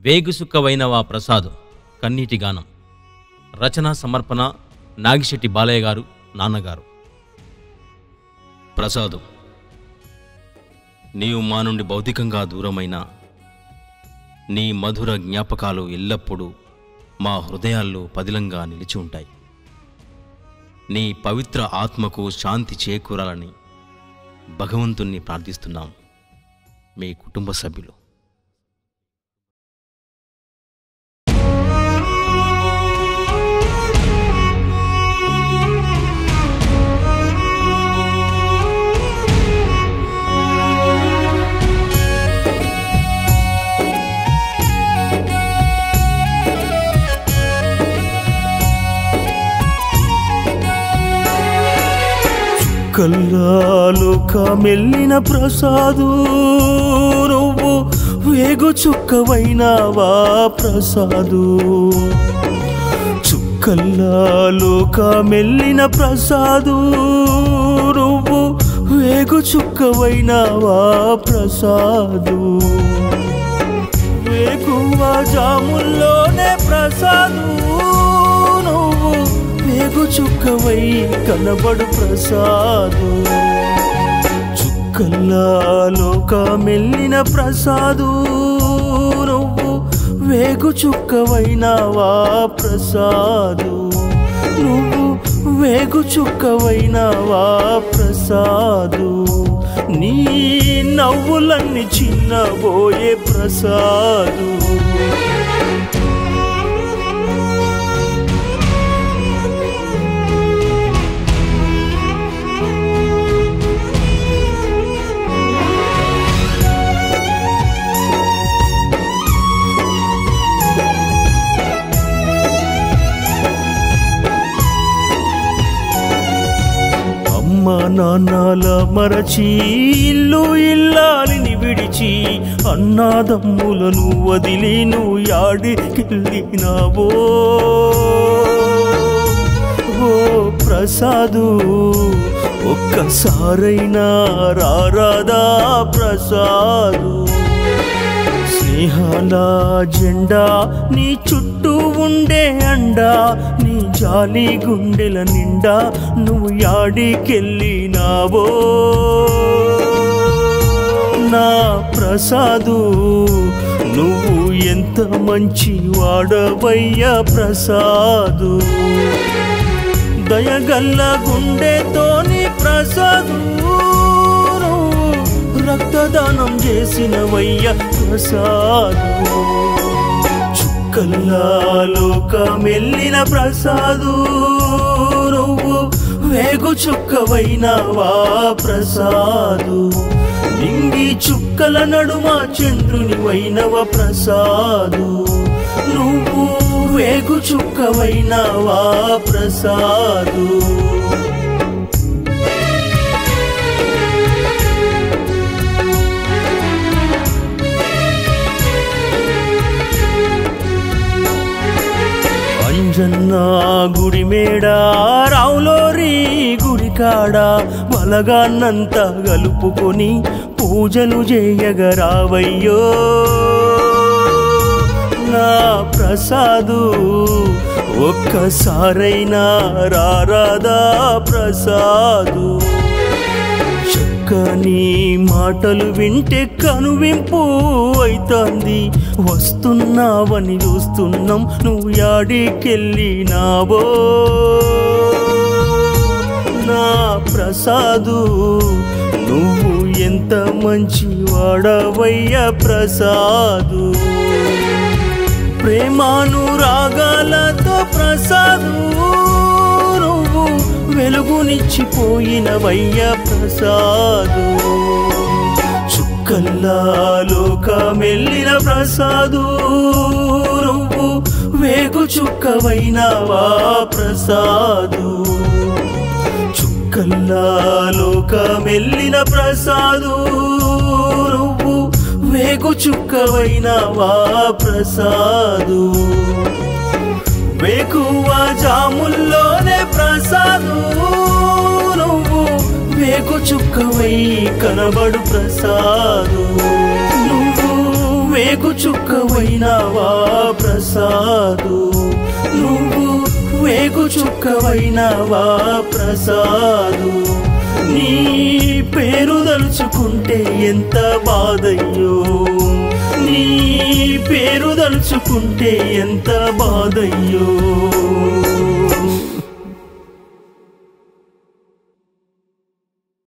వేగుసుక్కవైనవా ప్రసాదు కన్నీటి గానం. రచన సమర్పణ నాగిశెట్టి బాలయ్య గారు, నాన్నగారు. ప్రసాదు, నీవు మా నుండి భౌతికంగా దూరమైన నీ మధుర జ్ఞాపకాలు ఎల్లప్పుడూ మా హృదయాల్లో పదిలంగా నిలిచి ఉంటాయి. నీ పవిత్ర ఆత్మకు శాంతి చేకూరాలని భగవంతుణ్ణి ప్రార్థిస్తున్నాం. మీ కుటుంబ సభ్యులు. కల్లాలోక మెల్లిన ప్రసాదు, నువ్వు వేగు చుక్కవైనావా ప్రసాదు. చుక్కల్లాలోక మెల్లిన ప్రసాదు, నువ్వు వేగు చుక్కవైనావా ప్రసాదు. వేకువ జాముల్లోనే ప్రసాదు, నువ్వు వేగు చుక్కవై కనబడు ప్రసాదు. చుక్కల్లాలోక మెల్లిన ప్రసాదు, నువ్వు వేగు చుక్కవైనావా ప్రసాదు. నువ్వు వేగు చుక్కవైనావా ప్రసాదు. నీ నవ్వులన్నీ చిన్నబోయే ప్రసాదు. అమ్మ నాన్నల మరచి, ఇల్లు ఇల్లాలిని విడిచి, అన్నాదమ్ములను వదిలి నువ్వు యాడికెళ్ళినావో ఓ ప్రసాదు. ఒక్కసారైనా రారాదా ప్రసాదు. స్నేహాల జెండా నీ చుట్టూ ఉండే అండా, నీ జాలి గుండెల నిండా నువ్వు యాడికెళ్ళినావో నా ప్రసాదు. నువ్వు ఎంత మంచి వాడవయ్యా ప్రసాదు. దయగల్ల గుండెతోని ప్రసాదు, రక్తదానం చేసినవయ్య ప్రసాదు. చుక్కల్లాలోక మెల్లిన ప్రసాదు, నువ్వు వేగు చుక్కవైనావా ప్రసాదు. నింగి చుక్కల నడుమ చంద్రుని వైనవ ప్రసాదు. నువ్వు వేగు చుక్కవైనావా ప్రసాదు. అంజన్న గుడి మేడ, రావులోరి గుడి కాడ, బలగాన్నంత గలుపుకొని పూజలు చేయగరావయ్యో నా ప్రసాదు. ఒక్కసారైనా రారాదా ప్రసాదు. చక్కని మాటలు వింటే కనువింపు అయితాంది. వస్తున్నావని చూస్తున్నాం, నువ్వు యాడికెళ్ళినావో నా ప్రసాదు. నువ్వు ఎంత మంచి వాడవయ్యా ప్రసాదు. ప్రేమానురాగాలతో ప్రసాదు, నువ్వు వెలుగునిచ్చిపోయినవయ్యా ప్రసాదు. చుక్కల్లాలోక మెల్లిన ప్రసాదు, నువ్వు వేగు చుక్కవైనావా ప్రసాదు. చుక్కల్లాలోక మెల్లిన ప్రసాదు, నువ్వు వేగు చుక్కవైనావా ప్రసాదు. వేకువ జాముల్లోనే ప్రసాదు, నువ్వు వేగు చుక్కవై కనబడు ప్రసాదు. నువ్వు వేగు చుక్కవైనావా ప్రసాదు, నువ్వు వేగు చుక్కవైనావా ప్రసాదు. నీ పేరు తలుచుకుంటే ఎంత బాధయ్యో, నీ పేరు తలుచుకుంటే ఎంత బాధయ్యో.